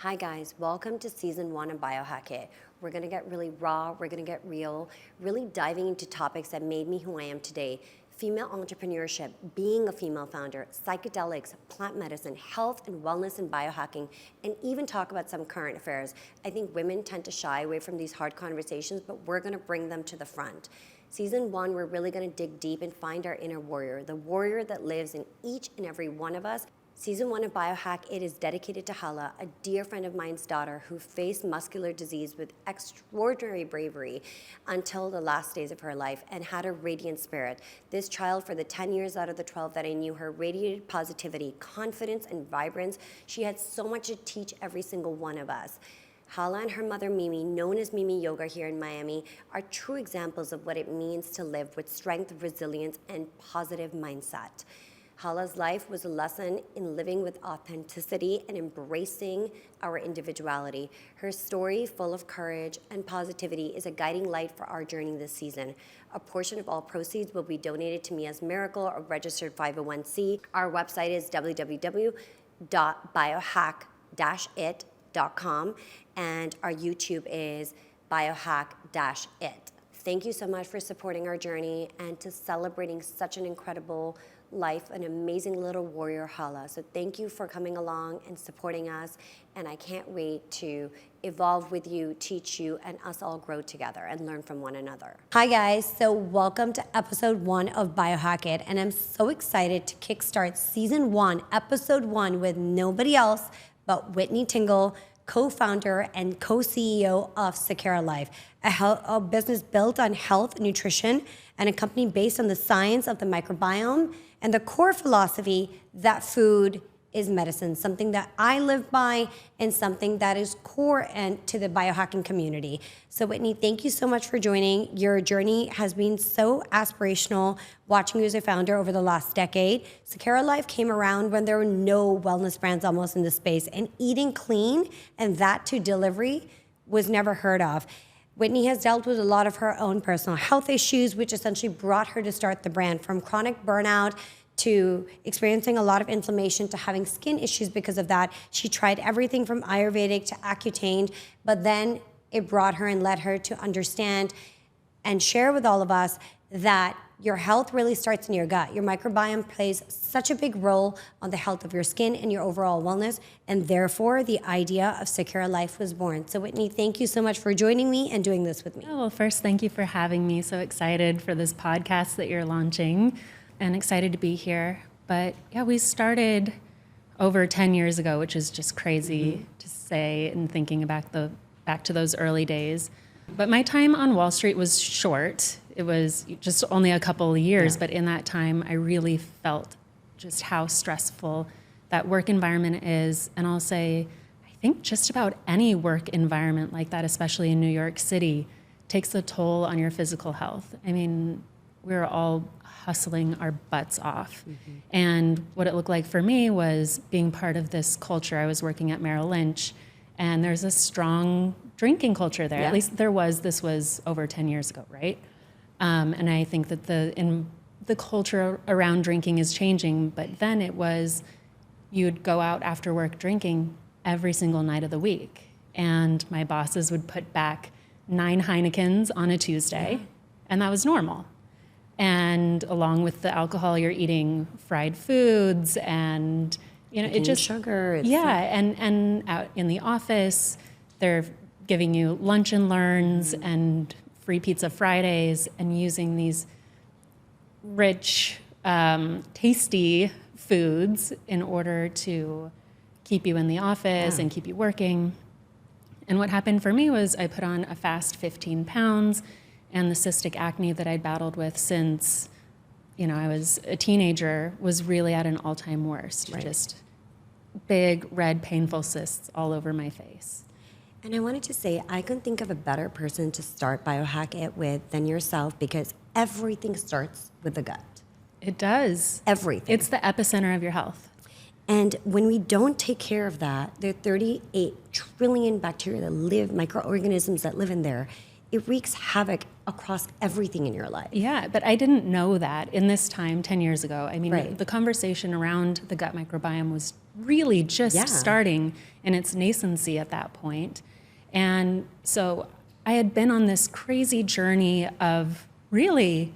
Hi guys, welcome to season 1 of Biohack-it. We're gonna get really raw, we're gonna get real, really diving into topics that made me who I am today. Female entrepreneurship, being a female founder, psychedelics, plant medicine, health and wellness and biohacking, and even talk about some current affairs. I think women tend to shy away from these hard conversations, but we're gonna bring them to the front. Season 1, we're really gonna dig deep and find our inner warrior, the warrior that lives in each and every one of us. Season 1 of Biohack-it is dedicated to Hala, a dear friend of mine's daughter who faced muscular disease with extraordinary bravery until the last days of her life and had a radiant spirit. This child, for the 10 years out of the 12 that I knew her, radiated positivity, confidence, and vibrance. She had so much to teach every single one of us. Hala and her mother Mimi, known as Mimi Yoga here in Miami, are true examples of what it means to live with strength, resilience, and positive mindset. Hala's life was a lesson in living with authenticity and embracing our individuality. Her story, full of courage and positivity, is a guiding light for our journey this season. A portion of all proceeds will be donated to Mia's Miracle, a registered 501c. Our website is www.biohack-it.com, and our YouTube is biohack-it. Thank you so much for supporting our journey and to celebrating such an incredible life, an amazing little warrior, Hala. So thank you for coming along and supporting us, and I can't wait to evolve with you, teach you, and us all grow together and learn from one another. Hi guys, so welcome to episode 1 of Biohack-it, and I'm so excited to kickstart season 1, episode 1 with nobody else but Whitney Tingle, co-founder and co-CEO of Sakara Life, a business built on health, nutrition, and a company based on the science of the microbiome and the core philosophy that food is medicine, something that I live by and something that is core and to the biohacking community. So Whitney, thank you so much for joining. Your journey has been so aspirational, watching you as a founder over the last decade. Sakara Life came around when there were no wellness brands almost in the space, and eating clean and that to delivery was never heard of. Whitney has dealt with a lot of her own personal health issues, which essentially brought her to start the brand, from chronic burnout to experiencing a lot of inflammation to having skin issues because of that. She tried everything from Ayurvedic to Accutane, but then it brought her and led her to understand and share with all of us that your health really starts in your gut. Your microbiome plays such a big role on the health of your skin and your overall wellness, and therefore the idea of Sakara Life was born. So Whitney, thank you so much for joining me and doing this with me. Oh, well, first, thank you for having me. So excited for this podcast that you're launching and excited to be here. But yeah, we started over 10 years ago, which is just crazy to say, and thinking back to those early days. But my time on Wall Street was short. It was just only a couple of years, but in that time, I really felt just how stressful that work environment is. And I'll say, I think just about any work environment like that, especially in New York City, takes a toll on your physical health. I mean, we're all hustling our butts off. And what it looked like for me was being part of this culture. I was working at Merrill Lynch, and there's a strong drinking culture there. At least there was. This was over 10 years ago, right? And I think that the culture around drinking is changing, but then it was you'd go out after work drinking every single night of the week. And my bosses would put back 9 Heinekens on a Tuesday, and that was normal. And along with the alcohol, you're eating fried foods and, it just sugar. And out in the office, they're giving you lunch and learns and free pizza Fridays and using these rich, tasty foods in order to keep you in the office and keep you working. And what happened for me was I put on a fast 15 pounds, and the cystic acne that I'd battled with since, I was a teenager was really at an all-time worst. Just big, red, painful cysts all over my face. And I wanted to say, I couldn't think of a better person to start Biohack-it with than yourself, because everything starts with the gut. It does. Everything. It's the epicenter of your health. And when we don't take care of that, there are 38 trillion bacteria that live, microorganisms that live in there. it wreaks havoc across everything in your life. Yeah, but I didn't know that in this time 10 years ago. I mean, Right. the conversation around the gut microbiome was really just starting in its nascency at that point. And so I had been on this crazy journey of really,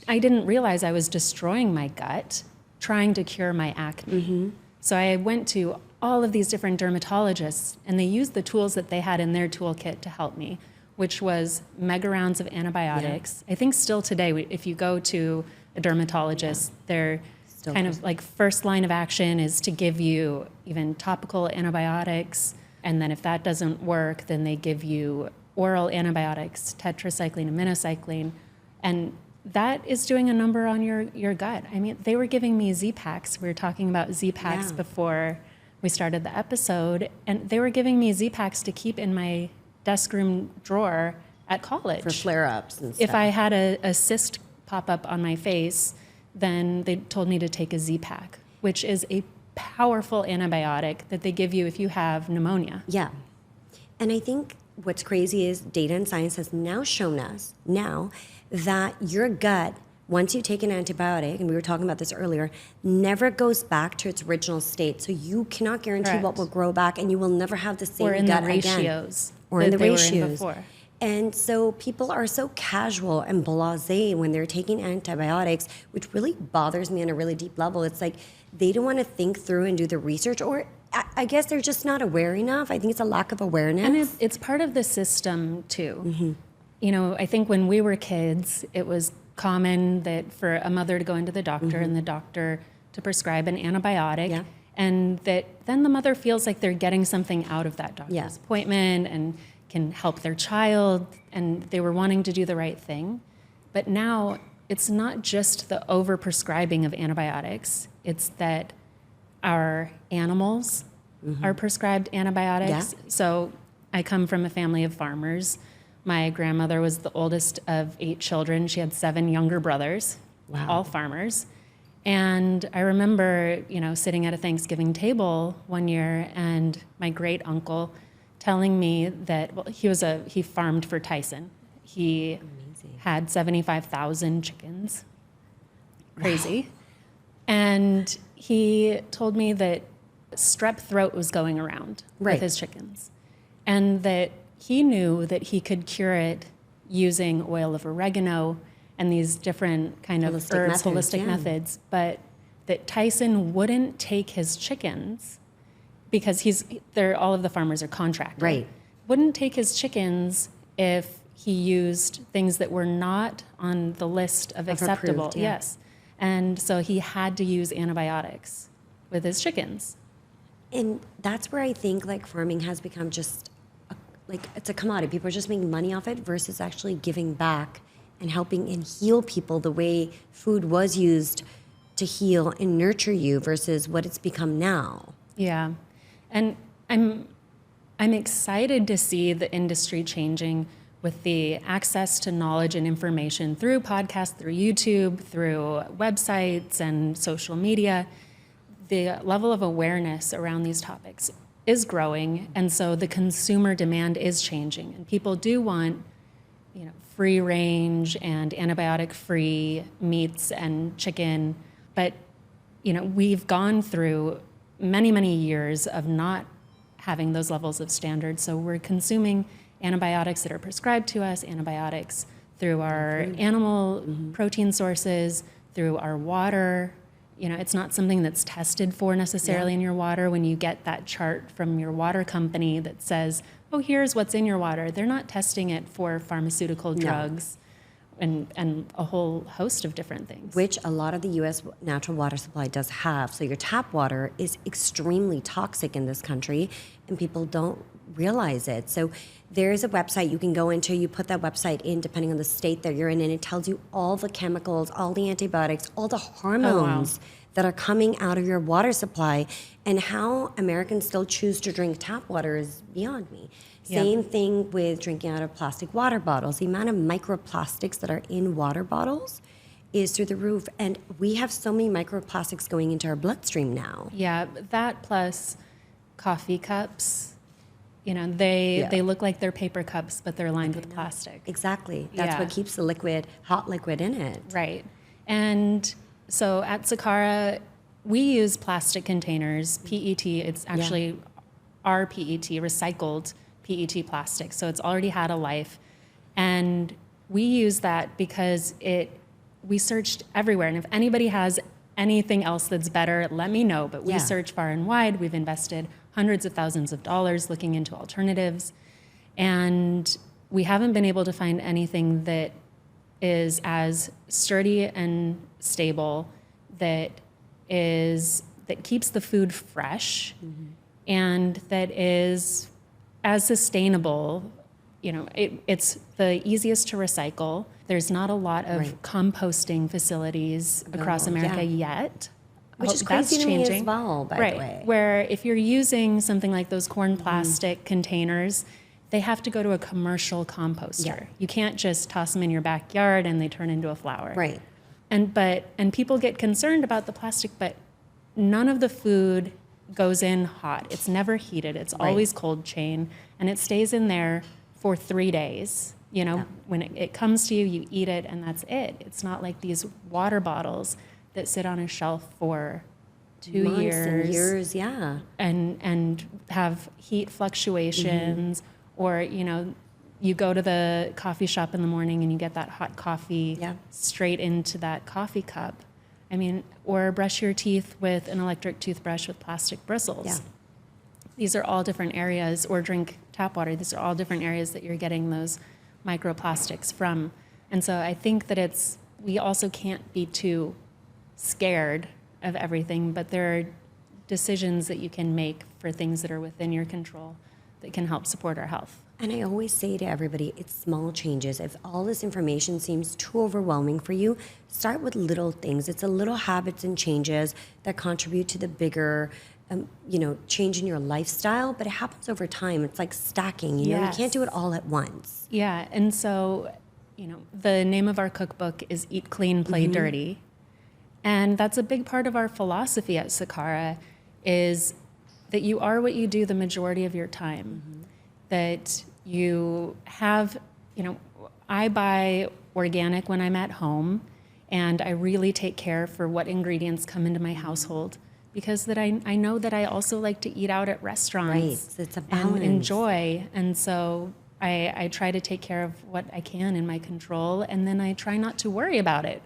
I didn't realize I was destroying my gut trying to cure my acne. So I went to all of these different dermatologists, and they used the tools that they had in their toolkit to help me, which was mega rounds of antibiotics. I think still today, if you go to a dermatologist, their kind of like first line of action is to give you even topical antibiotics. And then if that doesn't work, then they give you oral antibiotics, tetracycline and minocycline. And that is doing a number on your gut. I mean, they were giving me Z-Packs. We were talking about Z-Packs before we started the episode. And they were giving me Z-Packs to keep in my desk room drawer at college. For flare-ups and stuff. If I had a cyst pop up on my face, then they told me to take a Z-Pack, which is a powerful antibiotic that they give you if you have pneumonia. Yeah. And I think what's crazy is data and science has now shown us that your gut, once you take an antibiotic, and we were talking about this earlier, never goes back to its original state. So you cannot guarantee what will grow back, and you will never have the same Or in gut the ratios. again. Or in the they ratios. were in before. And so people are so casual and blasé when they're taking antibiotics, which really bothers me on a really deep level. It's like they don't want to think through and do the research, or I guess they're just not aware enough. I think it's a lack of awareness. And it's part of the system, too. You know, I think when we were kids, it was common that for a mother to go into the doctor and the doctor to prescribe an antibiotic, and that then the mother feels like they're getting something out of that doctor's appointment and can help their child, and they were wanting to do the right thing. But now it's not just the overprescribing of antibiotics, it's that our animals are prescribed antibiotics. So I come from a family of farmers. My grandmother was the oldest of 8 children. She had 7 younger brothers, all farmers. And I remember, you know, sitting at a Thanksgiving table one year and my great uncle telling me that, well, he farmed for Tyson. He had 75,000 chickens. Crazy. And he told me that strep throat was going around with his chickens. And that he knew that he could cure it using oil of oregano and these different kind of holistic methods, but that Tyson wouldn't take his chickens because all of the farmers are contracted. Wouldn't take his chickens if he used things that were not on the list of acceptable. Approved, And so he had to use antibiotics with his chickens. And that's where I think like farming has become just it's a commodity. People are just making money off it versus actually giving back and helping and heal people the way food was used to heal and nurture you versus what it's become now. Yeah. And I'm excited to see the industry changing with the access to knowledge and information through podcasts, through YouTube, through websites and social media. The level of awareness around these topics is growing, and so the consumer demand is changing, and people do want, you know, free range and antibiotic free meats and chicken, but you know, we've gone through many years of not having those levels of standards, so we're consuming antibiotics that are prescribed to us, antibiotics through our animal protein sources, through our water. You know, it's not something that's tested for necessarily in your water. When you get that chart from your water company that says, oh, here's what's in your water, they're not testing it for pharmaceutical drugs and a whole host of different things. Which a lot of the U.S. natural water supply does have. So your tap water is extremely toxic in this country, and people don't realize it. So there's a website you can go into. You put that website in depending on the state that you're in, and it tells you all the chemicals, all the antibiotics, all the hormones that are coming out of your water supply. And how Americans still choose to drink tap water is beyond me. Same thing with drinking out of plastic water bottles. The amount of microplastics that are in water bottles is through the roof. And we have so many microplastics going into our bloodstream now. Yeah, that plus coffee cups. You know, they look like they're paper cups, but they're lined with plastic. Exactly. That's what keeps the hot liquid in it. Right. And so at Sakara, we use plastic containers, PET. It's actually our PET, recycled PET plastic. So it's already had a life. And we use that because we searched everywhere. And if anybody has anything else that's better, let me know. But we search far and wide. We've invested hundreds of thousands of dollars looking into alternatives. And we haven't been able to find anything that is as sturdy and stable, that keeps the food fresh, and that is as sustainable. You know, it's the easiest to recycle. There's not a lot of composting facilities across America yet. Which is crazy to me as well, by the way. Where if you're using something like those corn plastic containers, they have to go to a commercial composter. Yeah. You can't just toss them in your backyard and they turn into a flower. Right. And people get concerned about the plastic, but none of the food goes in hot. It's never heated. It's always cold chain, and it stays in there for 3 days. You know, when it comes to you, you eat it, and that's it. It's not like these water bottles that sit on a shelf for 2 Months years. And years, and have heat fluctuations, or, you know, you go to the coffee shop in the morning and you get that hot coffee straight into that coffee cup. I mean, or brush your teeth with an electric toothbrush with plastic bristles. Yeah. These are all different areas, or drink tap water. These are all different areas that you're getting those microplastics from. And so I think that we also can't be too scared of everything, but there are decisions that you can make for things that are within your control that can help support our health. And I always say to everybody, it's small changes. If all this information seems too overwhelming for you, start with little things. It's the little habits and changes that contribute to the bigger, change in your lifestyle, but it happens over time. It's like stacking, you know, you can't do it all at once. Yeah, and so, you know, the name of our cookbook is Eat Clean, Play Dirty. And that's a big part of our philosophy at Sakara, is that you are what you do the majority of your time. That you have, you know, I buy organic when I'm at home, and I really take care for what ingredients come into my household, because that I know that I also like to eat out at restaurants. Right, it's a balance. And enjoy. And so I try to take care of what I can in my control, and then I try not to worry about it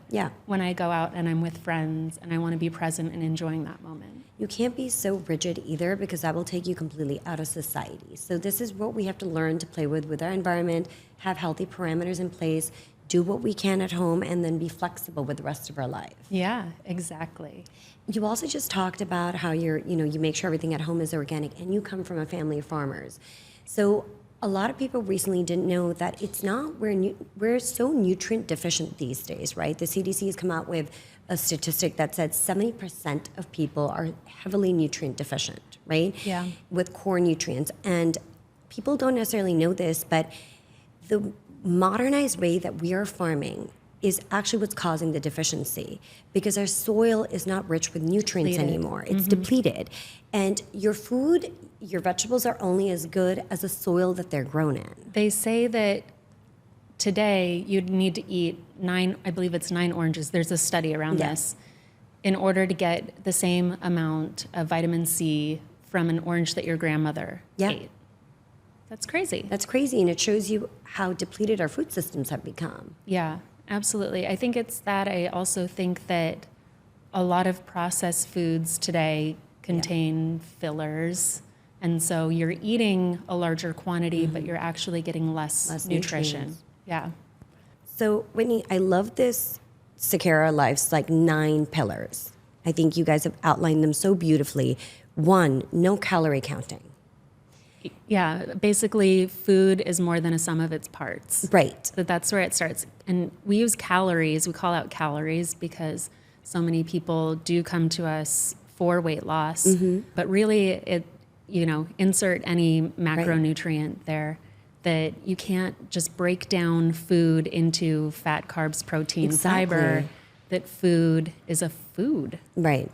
when I go out and I'm with friends and I want to be present and enjoying that moment. You can't be so rigid either, because that will take you completely out of society. So this is what we have to learn to play with our environment, have healthy parameters in place, do what we can at home, and then be flexible with the rest of our life. Yeah, exactly. You also just talked about how you make sure everything at home is organic, and you come from a family of farmers. So a lot of people recently didn't know that it's not, we're so nutrient deficient these days, right? The CDC has come out with a statistic that said 70% of people are heavily nutrient deficient, right? Yeah. With core nutrients. And people don't necessarily know this, but the modernized way that we are farming is actually what's causing the deficiency, because our soil is not rich with nutrients anymore. It's depleted. And your food, your vegetables are only as good as the soil that they're grown in. They say that today you'd need to eat 9 oranges. There's a study around this, in order to get the same amount of vitamin C from an orange that your grandmother ate. That's crazy. That's crazy, and it shows you how depleted our food systems have become. Yeah, absolutely. I think it's that. I also think that a lot of processed foods today contain fillers, and so you're eating a larger quantity, but you're actually getting less nutrition. Nutrients. Yeah. So, Whitney, I love this Sakara Life's 9 pillars. I think you guys have outlined them so beautifully. 1, no calorie counting. Yeah, basically food is more than a sum of its parts. Right. That's where it starts. And we use calories, we call out calories, because so many people do come to us for weight loss, but really insert any macronutrient there, that you can't just break down food into fat, carbs, protein, fiber, that food is a food. Right.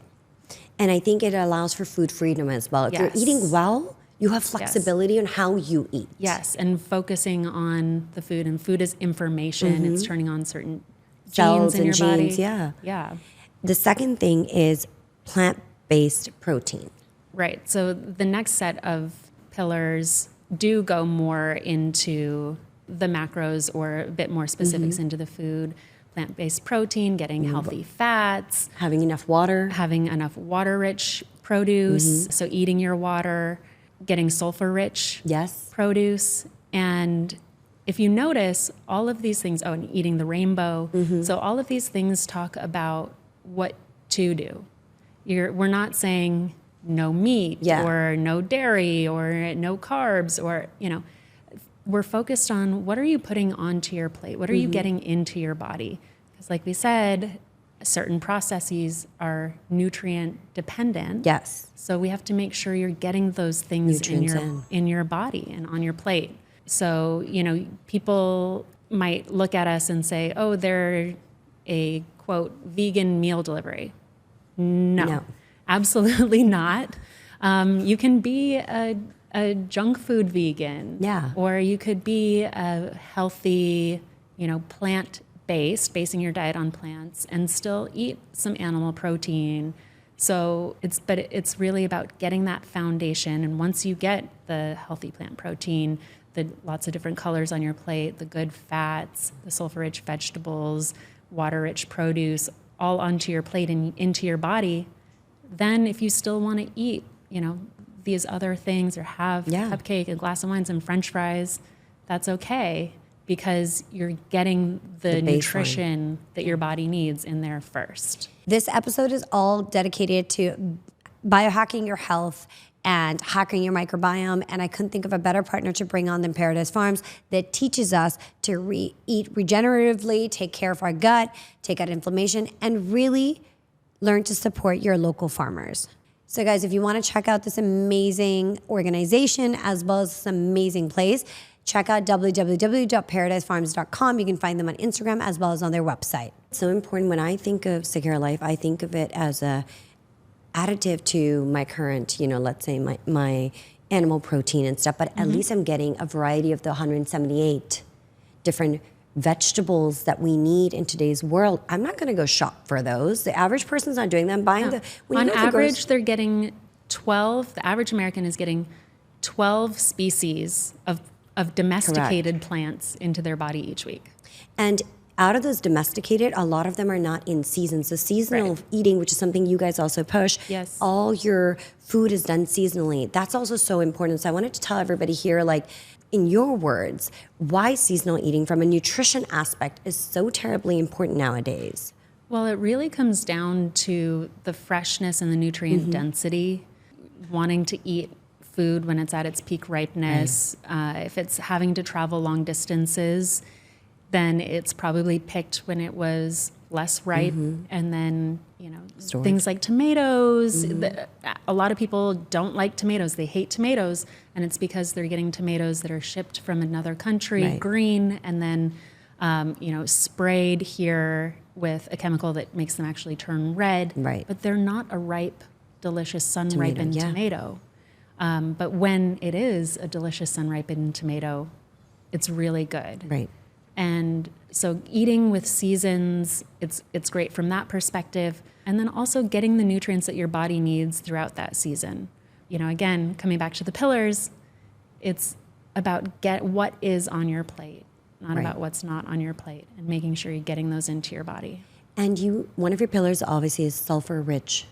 And I think it allows for food freedom as well. If you're eating well, You have flexibility on how you eat. Yes, and focusing on the food, and food is information. It's turning on certain Cells genes in and your genes, body. yeah. Yeah. The second thing is plant-based protein. Right. So the next set of pillars do go more into the macros, or a bit more specifics into the food. Plant-based protein, getting healthy fats, Having enough water. having enough water-rich produce, so eating your water, getting sulfur-rich Yes. produce. And if you notice, all of these things, and eating the rainbow, so all of these things talk about what to do. We're not saying no meat or no dairy or no carbs, or, we're focused on what are you putting onto your plate? What are you getting into your body? Because like we said, certain processes are nutrient dependent. Yes. So we have to make sure you're getting those things in your body and on your plate. So, people might look at us and say, oh, they're a, quote, vegan meal delivery. No. Absolutely not. You can be a junk food vegan. Yeah. Or you could be a healthy, plant-based, basing your diet on plants, and still eat some animal protein. So it's really about getting that foundation. And once you get the healthy plant protein, the lots of different colors on your plate, the good fats, the sulfur-rich vegetables, water-rich produce, all onto your plate and into your body, then if you still want to eat, these other things, or have cupcake, a glass of wine, some French fries, that's okay, because you're getting the nutrition that your body needs in there first. This episode is all dedicated to biohacking your health and hacking your microbiome. And I couldn't think of a better partner to bring on than Paradise Farms, that teaches us to eat regeneratively, take care of our gut, take out inflammation, and really learn to support your local farmers. So guys, if you want to check out this amazing organization as well as this amazing place, check out www.paradisefarms.com. You can find them on Instagram as well as on their website. It's so important. When I think of Sakara Life, I think of it as a additive to my current, let's say my animal protein and stuff, but at least I'm getting a variety of the 178 different vegetables that we need in today's world. I'm not going to go shop for those. The average person's not doing that. On average, they're getting 12. The average American is getting 12 species of domesticated plants into their body each week. And out of those domesticated, a lot of them are not in season. So seasonal eating, which is something you guys also push, all your food is done seasonally. That's also so important. So I wanted to tell everybody here, in your words, why seasonal eating from a nutrition aspect is so terribly important nowadays. Well, it really comes down to the freshness and the nutrient density, wanting to eat food when it's at its peak ripeness. If it's having to travel long distances, then it's probably picked when it was less ripe. And then, things like tomatoes. A lot of people don't like tomatoes. They hate tomatoes. And it's because they're getting tomatoes that are shipped from another country, green, and then, sprayed here with a chemical that makes them actually turn red. But they're not a ripe, delicious, sun-ripened tomato. But when it is a delicious, sun-ripened tomato, it's really good. And so eating with seasons, it's great from that perspective. And then also getting the nutrients that your body needs throughout that season. Again, coming back to the pillars, it's about what is on your plate, not about what's not on your plate, and making sure you're getting those into your body. And one of your pillars obviously is sulfur-rich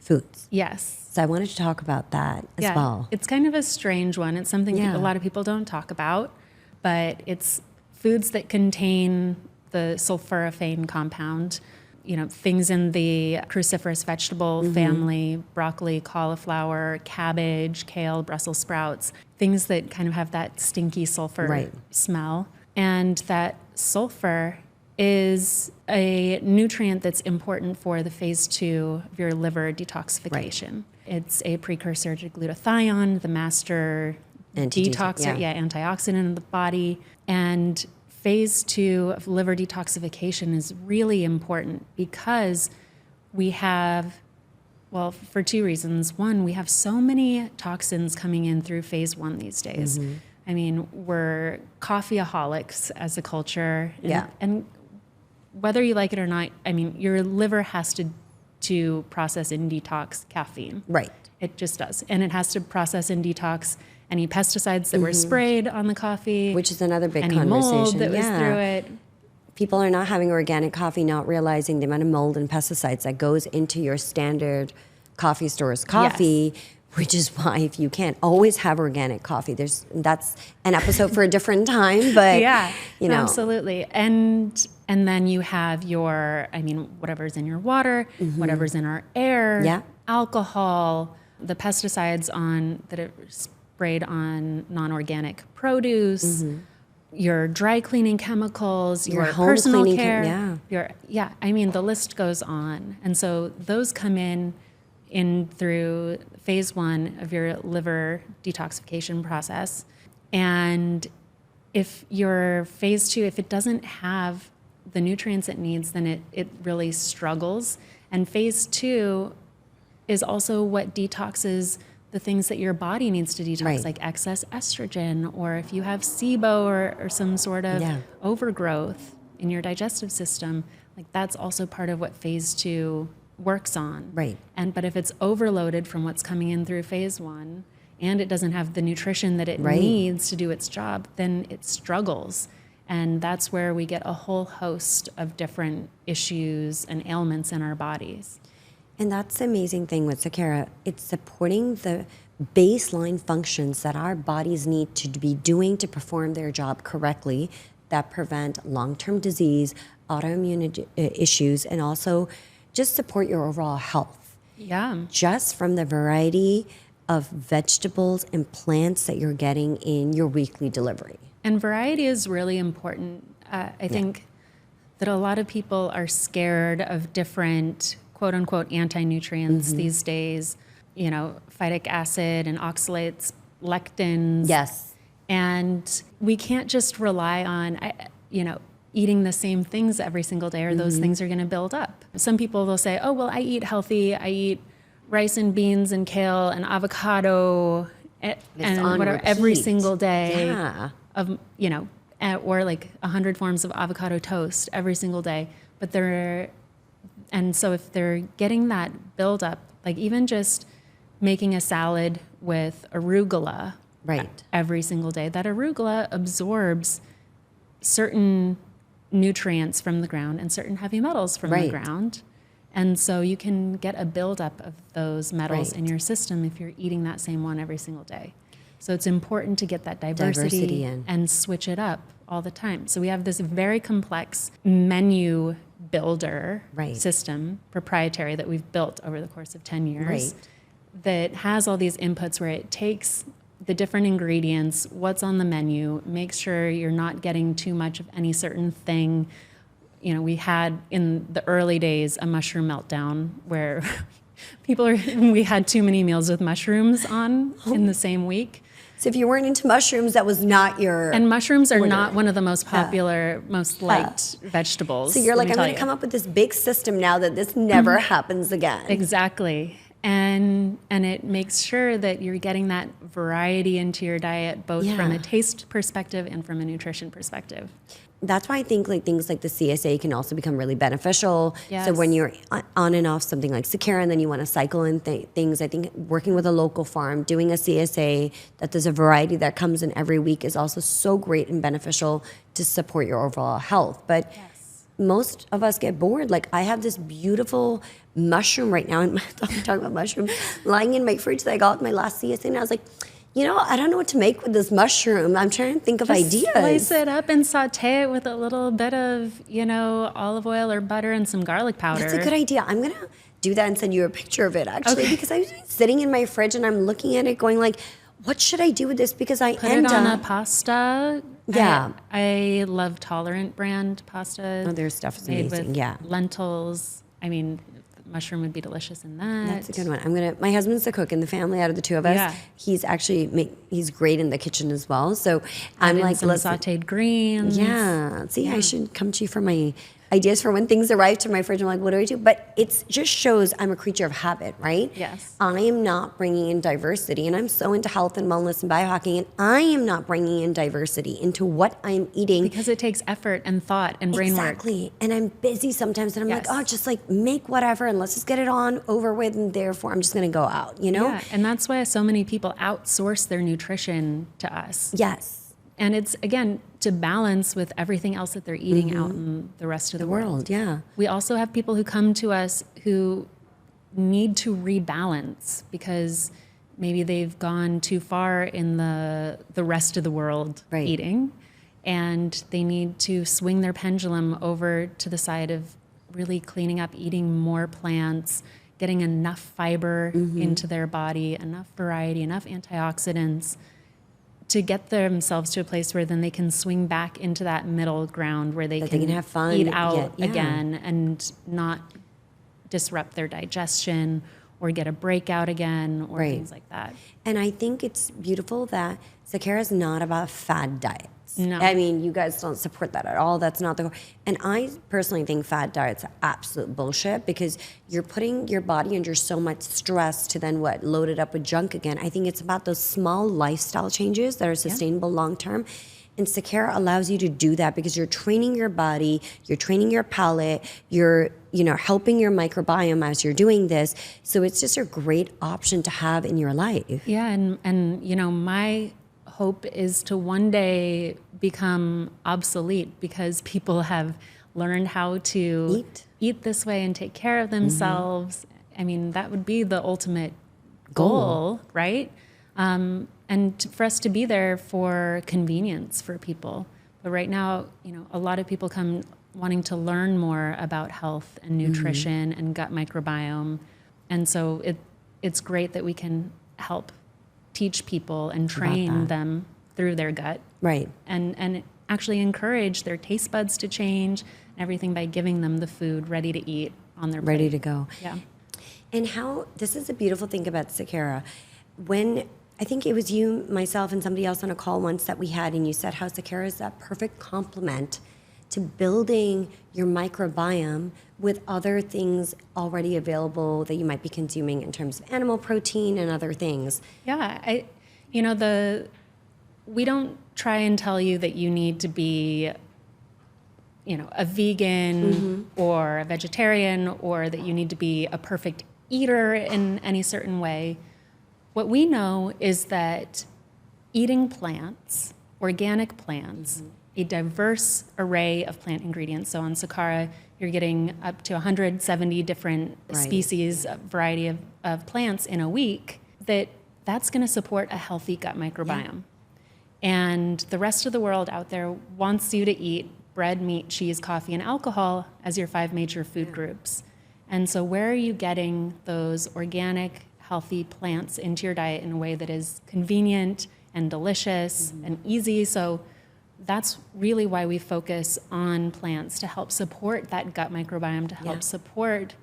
foods. Yes. So I wanted to talk about that as well. It's kind of a strange one. It's something a lot of people don't talk about, but it's foods that contain the sulforaphane compound, things in the cruciferous vegetable family, broccoli, cauliflower, cabbage, kale, Brussels sprouts, things that kind of have that stinky sulfur smell. And that sulfur is a nutrient that's important for the phase 2 of your liver detoxification. It's a precursor to glutathione, the master antioxidant in the body. And phase 2 of liver detoxification is really important because we have Well, for two reasons. One, we have so many toxins coming in through phase one these days. I mean, we're coffeeaholics as a culture. And whether you like it or not, I mean, your liver has to process and detox caffeine. Right. It just does. And it has to process and detox any pesticides that were sprayed on the coffee. Which is another big any conversation. mold that was through it. People are not having organic coffee, not realizing the amount of mold and pesticides that goes into your standard coffee store's coffee, which is why if you can't always have organic coffee, that's an episode for a different time, but you know. Absolutely. And then you have whatever's in your water, whatever's in our air, alcohol, the pesticides that are sprayed on non-organic produce, your dry cleaning chemicals, your personal care. The list goes on. And so those come in through phase one of your liver detoxification process. And if your phase two, if it doesn't have the nutrients it needs, then it really struggles. And phase two is also what detoxes the things that your body needs to detox, like excess estrogen, or if you have SIBO or some sort of overgrowth in your digestive system, like that's also part of what phase two works on. Right. But if it's overloaded from what's coming in through phase one, and it doesn't have the nutrition that it needs to do its job, then it struggles. And that's where we get a whole host of different issues and ailments in our bodies. And that's the amazing thing with Sakara. It's supporting the baseline functions that our bodies need to be doing to perform their job correctly that prevent long-term disease, autoimmune issues, and also just support your overall health. Yeah. Just from the variety of vegetables and plants that you're getting in your weekly delivery. And variety is really important. I think that a lot of people are scared of different quote unquote anti-nutrients these days, phytic acid and oxalates, lectins. Yes. And we can't just rely on, eating the same things every single day or those things are going to build up. Some people will say, oh, well, I eat healthy. I eat rice and beans and kale and avocado and whatever every single day of, or like 100 forms of avocado toast every single day. And so if they're getting that buildup, like even just making a salad with arugula every single day, that arugula absorbs certain nutrients from the ground and certain heavy metals from the ground. And so you can get a buildup of those metals in your system if you're eating that same one every single day. So it's important to get that diversity in and switch it up all the time. So we have this very complex menu builder system, proprietary, that we've built over the course of 10 years that has all these inputs where it takes the different ingredients, what's on the menu, make sure you're not getting too much of any certain thing. We had in the early days a mushroom meltdown where we had too many meals with mushrooms in the same week. So if you weren't into mushrooms, that was not your... And mushrooms are not one of the most popular, most liked vegetables. So you're like, I'm going to come up with this big system now that this never happens again. Exactly. And it makes sure that you're getting that variety into your diet, both from a taste perspective and from a nutrition perspective. That's why I think like things like the CSA can also become really beneficial. Yes. So when you're on and off something like Sakara and then you want to cycle in things, I think working with a local farm, doing a CSA, that there's a variety that comes in every week is also so great and beneficial to support your overall health. But most of us get bored. Like I have this beautiful mushroom right now, and I'm talking about mushroom, lying in my fridge that I got my last CSA, and I was like, I don't know what to make with this mushroom. I'm trying to think of ideas. Slice it up and saute it with a little bit of, olive oil or butter and some garlic powder. That's a good idea. I'm going to do that and send you a picture of it, actually, because I was sitting in my fridge and I'm looking at it going like, what should I do with this? Because I Put it on a pasta. Yeah. I love Tolerant brand pasta. Oh, their stuff is made amazing. With lentils. Mushroom would be delicious in that. That's a good one. My husband's the cook in the family out of the two of us. Yeah. He's actually, he's great in the kitchen as well. So I'm like, some sauteed greens. Yeah. See, I should come to you for my ideas for when things arrive to my fridge. I'm like, what do I do? But it just shows I'm a creature of habit, right? Yes. I am not bringing in diversity, and I'm so into health and wellness and biohacking, and I am not bringing in diversity into what I'm eating. Because it takes effort and thought and brain work. Exactly. And I'm busy sometimes, and I'm Yes. like, oh, just like make whatever, and let's just get it on over with, and therefore I'm just going to go out, you know? Yeah, and that's why so many people outsource their nutrition to us. Yes. And it's, again, to balance with everything else that they're eating out in the rest of the world. Yeah. We also have people who come to us who need to rebalance because maybe they've gone too far in the rest of the world Right. eating, and they need to swing their pendulum over to the side of really cleaning up, eating more plants, getting enough fiber into their body, enough variety, enough antioxidants, to get themselves to a place where then they can swing back into that middle ground where they can have fun, eat out yeah. again and not disrupt their digestion or get a breakout again or Right. things like that. And I think it's beautiful that Sakara is not about fad diets. No. I mean, you guys don't support that at all. That's not the goal. And I personally think fad diets are absolute bullshit because you're putting your body under so much stress to then load it up with junk again. I think it's about those small lifestyle changes that are sustainable long term. And Sakara allows you to do that because you're training your body, you're training your palate, you're helping your microbiome as you're doing this. So it's just a great option to have in your life. Yeah, and my hope is to one day become obsolete because people have learned how to eat this way and take care of themselves. I mean, that would be the ultimate goal, right? And for us to be there for convenience for people. But right now, a lot of people come wanting to learn more about health and nutrition and gut microbiome. And so it's great that we can help teach people and train them through their gut. Right. And actually encourage their taste buds to change and everything by giving them the food ready to eat on their plate. Ready to go. Yeah. And this is a beautiful thing about Sakara. When I think it was you, myself, and somebody else on a call once that we had, and you said how Sakara is that perfect complement to building your microbiome with other things already available that you might be consuming in terms of animal protein and other things. Yeah, we don't try and tell you that you need to be, a vegan or a vegetarian, or that you need to be a perfect eater in any certain way. What we know is that eating plants, organic plants, a diverse array of plant ingredients. So on Sakara, you're getting up to 170 different species, variety of plants in a week, that's going to support a healthy gut microbiome. Yeah. And the rest of the world out there wants you to eat bread, meat, cheese, coffee, and alcohol as your 5 major food groups. And so where are you getting those organic, healthy plants into your diet in a way that is convenient and delicious and easy? So that's really why we focus on plants, to help support that gut microbiome, to help support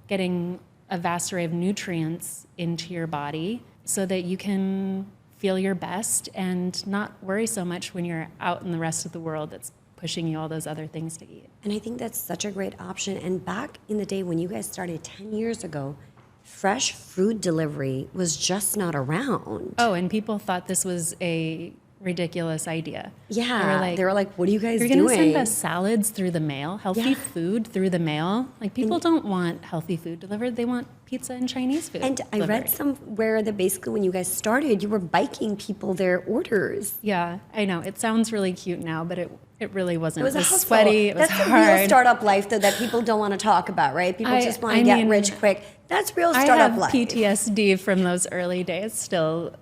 getting a vast array of nutrients into your body so that you can feel your best and not worry so much when you're out in the rest of the world that's pushing you all those other things to eat. And I think that's such a great option. And back in the day when you guys started 10 years ago, fresh food delivery was just not around. Oh, and people thought this was a ridiculous idea. Yeah, they were like, what are you guys doing? You're going to send us salads through the mail, healthy food through the mail? Like, people don't want healthy food delivered. They want pizza and Chinese food And delivered. I read somewhere that basically when you guys started, you were biking people their orders. Yeah, I know. It sounds really cute now, but it really wasn't. It was hustle. Sweaty. It was That's hard. the real startup life, though, that people don't want to talk about, right? People just want to get rich quick. That's real startup life. I have PTSD from those early days still,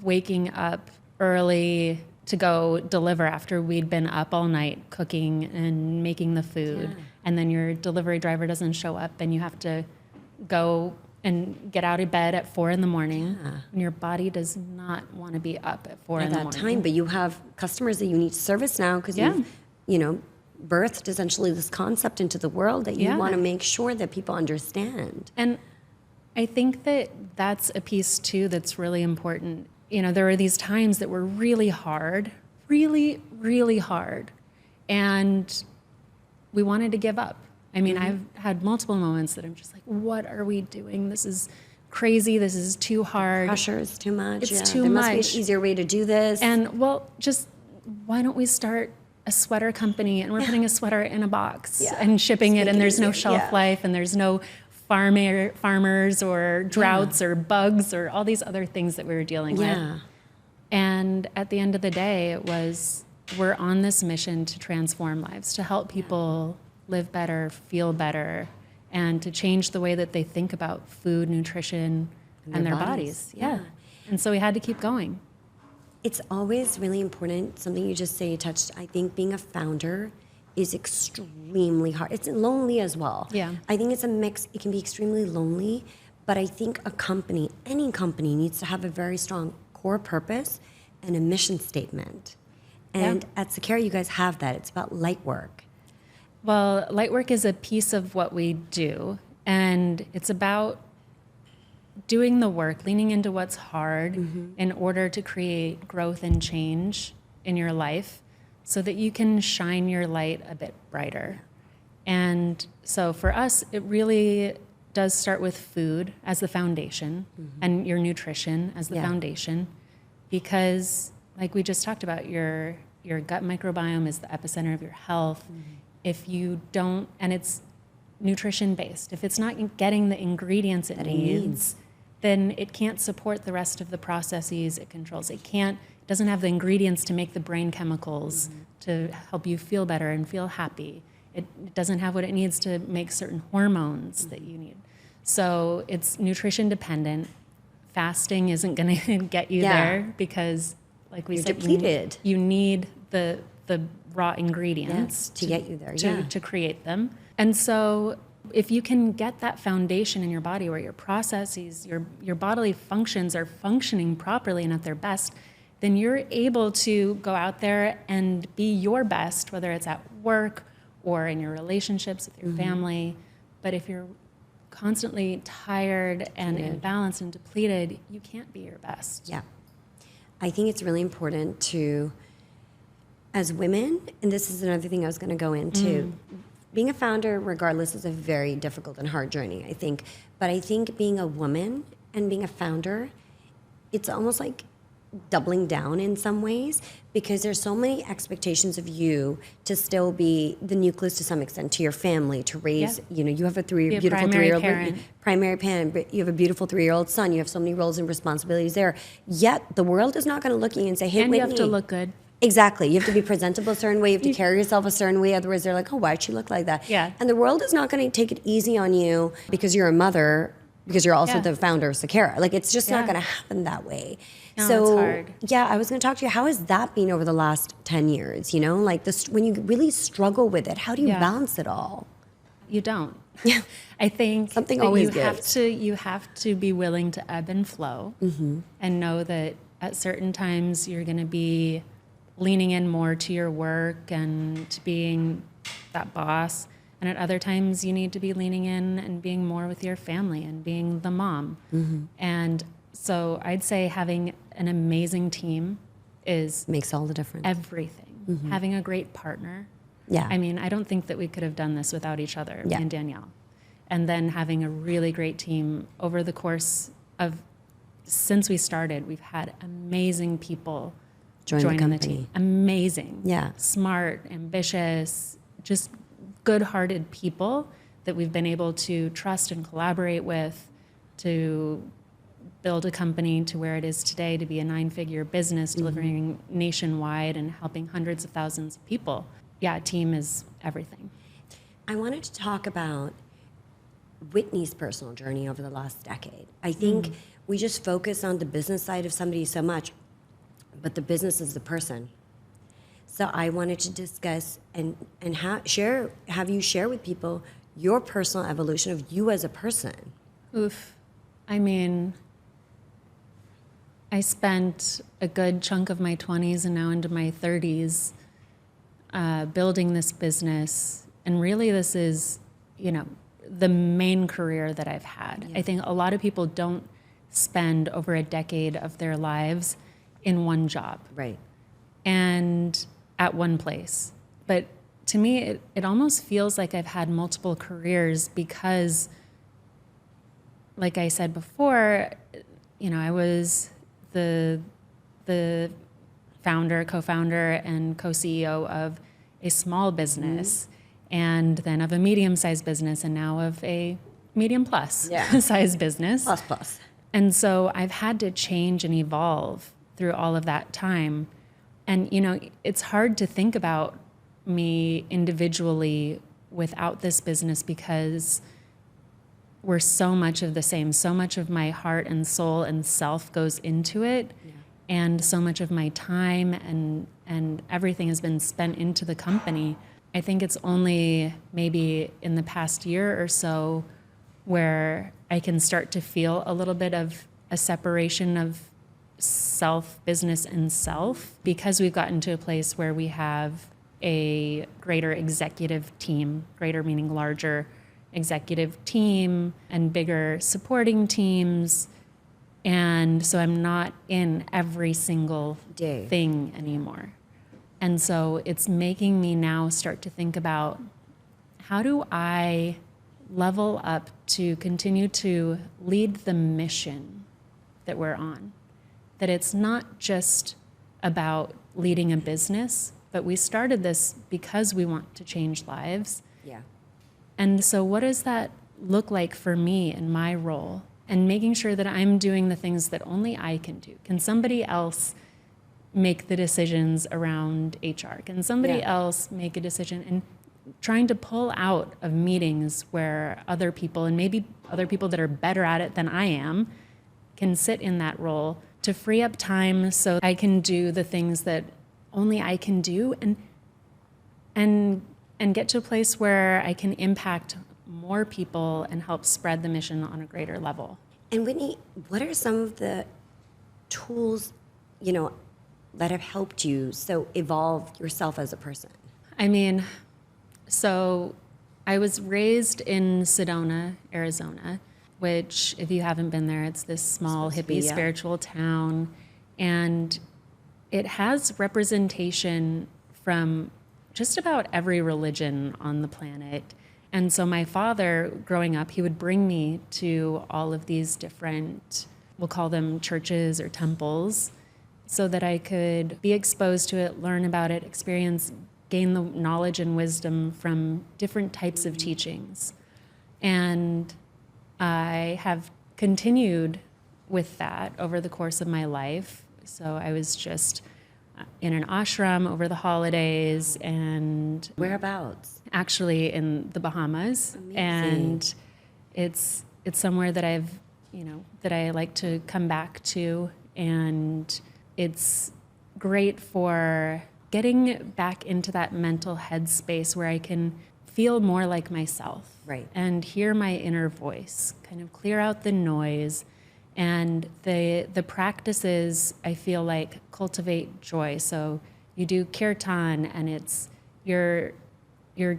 waking up early to go deliver after we'd been up all night cooking and making the food. Yeah. And then your delivery driver doesn't show up and you have to go and get out of bed at 4 a.m. And your body does not want to be up at 4 a.m. At that time, but you have customers that you need to service now because you've, birthed essentially this concept into the world that you want to make sure that people understand. And I think that that's a piece too that's really important. There are these times that were really hard, really, really hard. And we wanted to give up. I mean, I've had multiple moments that I'm just like, what are we doing? This is crazy. This is too hard. Pressure is too much. It's too there much. must be an easier way to do this. And well, just why don't we start a sweater company and we're putting a sweater in a box and shipping it, and there's no shelf life, and there's no farmers or droughts or bugs or all these other things that we were dealing with. And at the end of the day, it was, we're on this mission to transform lives, to help people live better, feel better, and to change the way that they think about food, nutrition, and their bodies. And so we had to keep going. It's always really important, something you just say, you touched, I think being a founder is extremely hard. It's lonely as well. I think it's a mix. It can be extremely lonely, but I think a company, any company, needs to have a very strong core purpose and a mission statement. And at Sakara, you guys have that. It's about light work. Well, light work is a piece of what we do, and it's about doing the work, leaning into what's hard in order to create growth and change in your life so that you can shine your light a bit brighter. And so for us, it really does start with food as the foundation and your nutrition as the foundation, because like we just talked about, your gut microbiome is the epicenter of your health. If you don't, and it's nutrition based, if it's not getting the ingredients it needs, then it can't support the rest of the processes it controls. It doesn't have the ingredients to make the brain chemicals to help you feel better and feel happy. It doesn't have what it needs to make certain hormones that you need. So it's nutrition dependent. Fasting isn't going to get you there because, like we said, depleted. You need the raw ingredients to get you there, to create them. And so if you can get that foundation in your body where your processes, your bodily functions are functioning properly and at their best, then you're able to go out there and be your best, whether it's at work or in your relationships with your family. But if you're constantly tired and imbalanced and depleted, you can't be your best. I think it's really important to, as women, and this is another thing I was going to go into, being a founder, regardless, is a very difficult and hard journey, I think. But I think being a woman and being a founder, it's almost like doubling down in some ways, because there's so many expectations of you to still be the nucleus to some extent to your family, to raise, you have a beautiful three-year-old primary parent, but you have a beautiful 3-year-old son, you have so many roles and responsibilities there. Yet the world is not going to look at you and say, hey, and Whitney, you have to look good. Exactly. You have to be presentable a certain way. You have to carry yourself a certain way. Otherwise, they're like, oh, why'd she look like that? And the world is not going to take it easy on you because you're a mother, because you're also the founder of Sakara. Like, it's just not going to happen that way. No, so, it's hard. I was going to talk to you. How has that been over the last 10 years? Like this, when you really struggle with it, how do you balance it all? You don't. I think something always you have to be willing to ebb and flow and know that at certain times you're going to be leaning in more to your work and to being that boss. And at other times you need to be leaning in and being more with your family and being the mom. And so I'd say having an amazing team makes all the difference. Everything. Having a great partner. I mean, I don't think that we could have done this without each other, me and Danielle. And then having a really great team over the course of, since we started, we've had amazing people join the team. Amazing. Smart, ambitious, just good-hearted people that we've been able to trust and collaborate with to build a company to where it is today, to be a 9-figure business delivering nationwide and helping hundreds of thousands of people. A team is everything. I wanted to talk about Whitney's personal journey over the last decade. I think we just focus on the business side of somebody so much, but the business is the person. So I wanted to discuss and have you share with people your personal evolution of you as a person. I mean, I spent a good chunk of my 20s and now into my 30s building this business. And really this is, the main career that I've had. I think a lot of people don't spend over a decade of their lives in one job. And at one place. But to me, it almost feels like I've had multiple careers because, like I said before, I was the founder, co-founder, and co-CEO of a small business, and then of a medium-sized business, and now of a medium-plus size business. Plus. And so I've had to change and evolve through all of that time. And, it's hard to think about me individually without this business because we're so much of the same. So much of my heart and soul and self goes into it. Yeah. And so much of my time and everything has been spent into the company. I think it's only maybe in the past year or so where I can start to feel a little bit of a separation of self, business, and self, because we've gotten to a place where we have a greater executive team, greater meaning larger executive team and bigger supporting teams. And so I'm not in every single thing anymore. And so it's making me now start to think about, how do I level up to continue to lead the mission that we're on? That it's not just about leading a business, but we started this because we want to change lives. Yeah. And so what does that look like for me in my role? And making sure that I'm doing the things that only I can do. Can somebody else make the decisions around HR? Can somebody else make a decision? And trying to pull out of meetings where other people, and maybe other people that are better at it than I am, can sit in that role to free up time so I can do the things that only I can do, and get to a place where I can impact more people and help spread the mission on a greater level. And Whitney, what are some of the tools, that have helped you evolve yourself as a person? I mean, so I was raised in Sedona, Arizona, which, if you haven't been there, it's this small hippie spiritual town. And it has representation from just about every religion on the planet. And so my father, growing up, he would bring me to all of these different, we'll call them churches or temples, so that I could be exposed to it, learn about it, experience, gain the knowledge and wisdom from different types of teachings. And I have continued with that over the course of my life. So I was just in an ashram over the holidays, and whereabouts? Actually in the Bahamas. Amazing. And it's somewhere that I've, that I like to come back to, and it's great for getting back into that mental headspace where I can feel more like myself. Right. And hear my inner voice, kind of clear out the noise. And the practices, I feel like, cultivate joy. So you do kirtan, and it's you're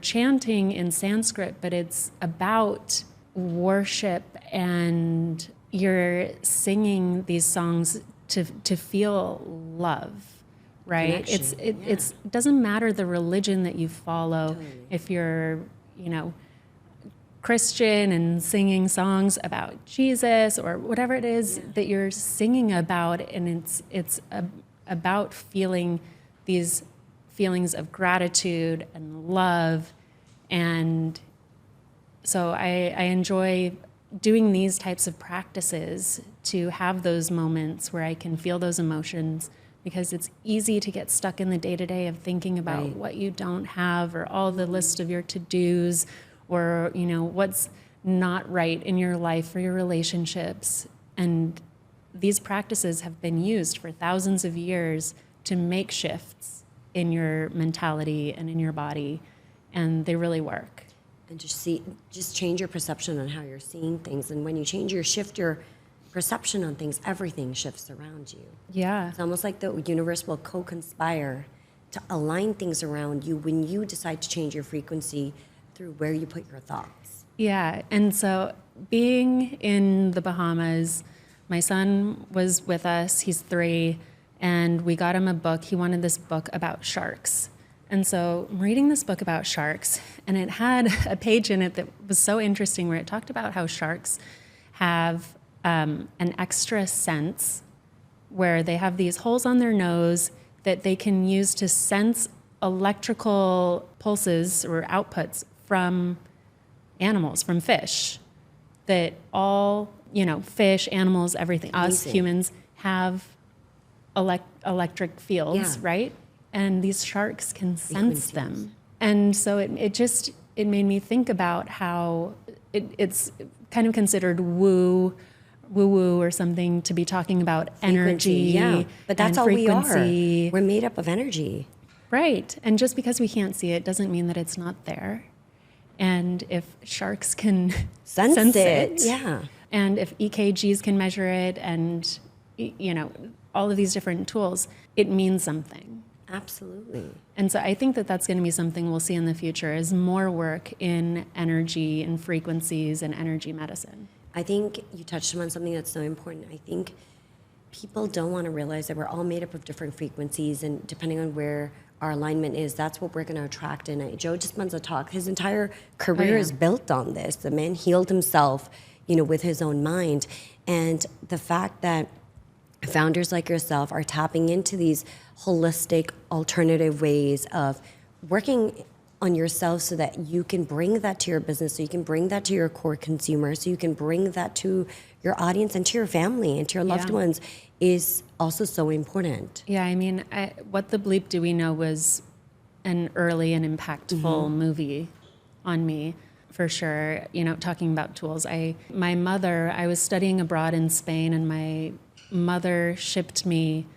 chanting in Sanskrit, but it's about worship, and you're singing these songs to feel love, right? Connection. It doesn't matter the religion that you follow. Totally. If you're Christian and singing songs about Jesus or whatever it is that you're singing about, and it's about feeling these feelings of gratitude and love. And so I enjoy doing these types of practices to have those moments where I can feel those emotions, because it's easy to get stuck in the day-to-day of thinking about what you don't have, or all the list of your to-dos, or what's not right in your life or your relationships. And these practices have been used for thousands of years to make shifts in your mentality and in your body, and they really work. And just change your perception on how you're seeing things. And when you shift your perception on things, everything shifts around you. Yeah. It's almost like the universe will co-conspire to align things around you when you decide to change your frequency through where you put your thoughts. Yeah. And so being in the Bahamas, my son was with us. He's 3, and we got him a book. He wanted this book about sharks. And so I'm reading this book about sharks, and it had a page in it that was so interesting where it talked about how sharks have an extra sense where they have these holes on their nose that they can use to sense electrical pulses or outputs from animals, from fish, that all, fish, animals, everything, us humans have electric fields, right? And these sharks can sense them. And so it made me think about how it's kind of considered woo-woo or something to be talking about energy. Yeah, but that's all frequency. we are. We're made up of energy. Right. And just because we can't see it doesn't mean that it's not there. And if sharks can sense it, and if EKGs can measure it, and all of these different tools, it means something. Absolutely. And so I think that that's going to be something we'll see in the future, is more work in energy and frequencies and energy medicine. I think you touched on something that's so important. I think people don't want to realize that we're all made up of different frequencies, and depending on where our alignment is, that's what we're going to attract. And Joe Dispenza talk, his entire career is built on this. The man healed himself, with his own mind. And the fact that founders like yourself are tapping into these holistic, alternative ways of working on yourself so that you can bring that to your business, so you can bring that to your core consumer, so you can bring that to your audience and to your family and to your loved ones is also so important. Yeah, I mean, What the Bleep Do We Know was an early and impactful movie on me, for sure. Talking about tools. I was studying abroad in Spain, and my mother shipped me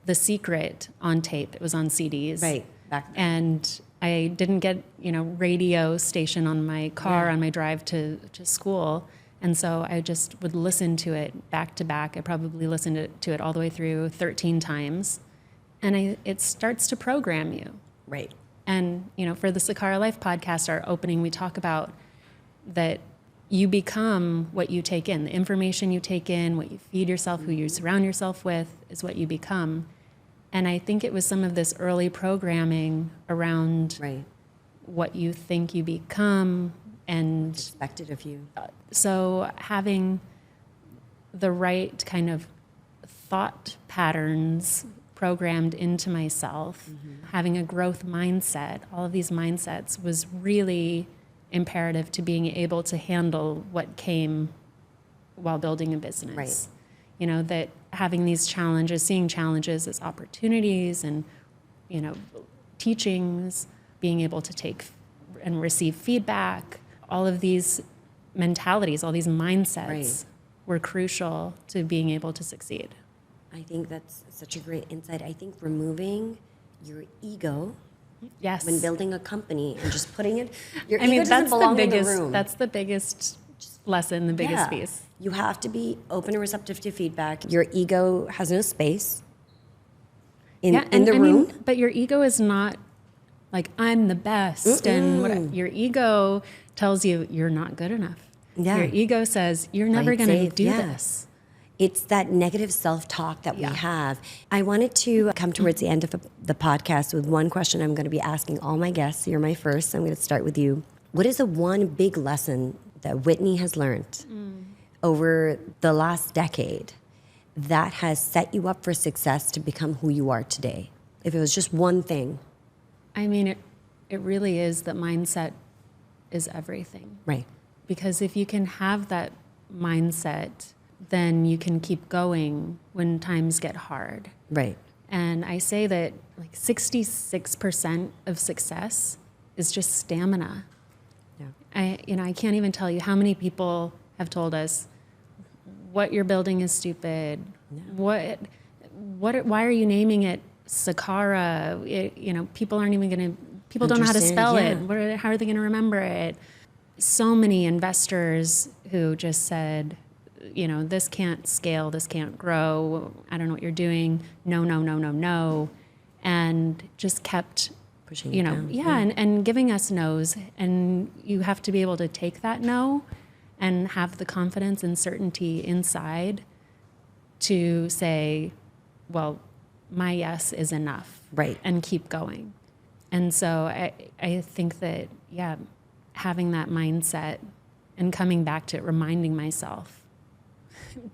The Secret on tape. It was on CDs. Right, back then. And I didn't get, radio station on my car on my drive to school. And so I just would listen to it back to back. I probably listened to it all the way through 13 times. And it starts to program you. Right. And, for the Sakara Life podcast, our opening, we talk about that you become what you take in. The information you take in, what you feed yourself, who you surround yourself with is what you become. And I think it was some of this early programming around what you think you become, and expected of you. So having the right kind of thought patterns programmed into myself, having a growth mindset, all of these mindsets was really imperative to being able to handle what came while building a business. Right. That having these challenges, seeing challenges as opportunities and, teachings, being able to take and receive feedback, all of these mentalities, all these mindsets were crucial to being able to succeed. I think that's such a great insight. I think removing your ego when building a company and just putting it, your ego doesn't belong in the room. That's the biggest lesson, the biggest piece. You have to be open and receptive to feedback. Your ego has no space in the room. But your ego is not like, I'm the best. And your ego tells you you're not good enough. Yeah. Your ego says you're never going to do this. It's that negative self-talk that we have. I wanted to come towards the end of the podcast with one question I'm going to be asking all my guests. You're my first, so I'm going to start with you. What is the one big lesson that Whitney has learned over the last decade that has set you up for success to become who you are today? If it was just one thing. I mean, it really is that mindset is everything. Right. Because if you can have that mindset, then you can keep going when times get hard. Right. And I say that like 66% of success is just stamina. Yeah. I can't even tell you how many people have told us what you're building is stupid. No. Why are you naming it Sakara? People aren't even going to, people don't know how to spell it. How are they going to remember it? So many investors who just said, this can't scale, this can't grow, I don't know what you're doing, no, and just kept pushing it down. And giving us no's, and you have to be able to take that no and have the confidence and certainty inside to say, well, my yes is enough. Right. And keep going. And so I think that, yeah, having that mindset and coming back to it, reminding myself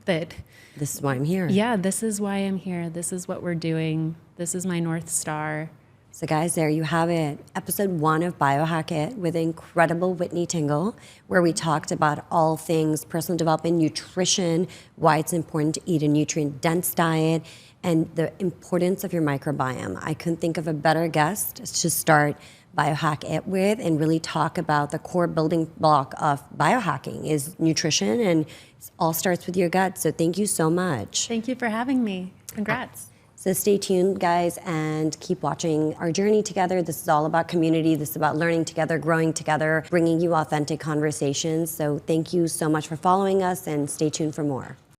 that This is why I'm here. yeah, this is why I'm here. This is what we're doing. This is my North Star. So guys, there you have it. Episode 1 of Biohack-it with incredible Whitney Tingle, where we talked about all things personal development, nutrition, why it's important to eat a nutrient-dense diet, and the importance of your microbiome. I couldn't think of a better guest to start Biohack-it with and really talk about the core building block of biohacking is nutrition, and it all starts with your gut. So thank you so much. Thank you for having me. Congrats. So stay tuned, guys, and keep watching our journey together. This is all about community. This is about learning together, growing together, bringing you authentic conversations. So thank you so much for following us, and stay tuned for more.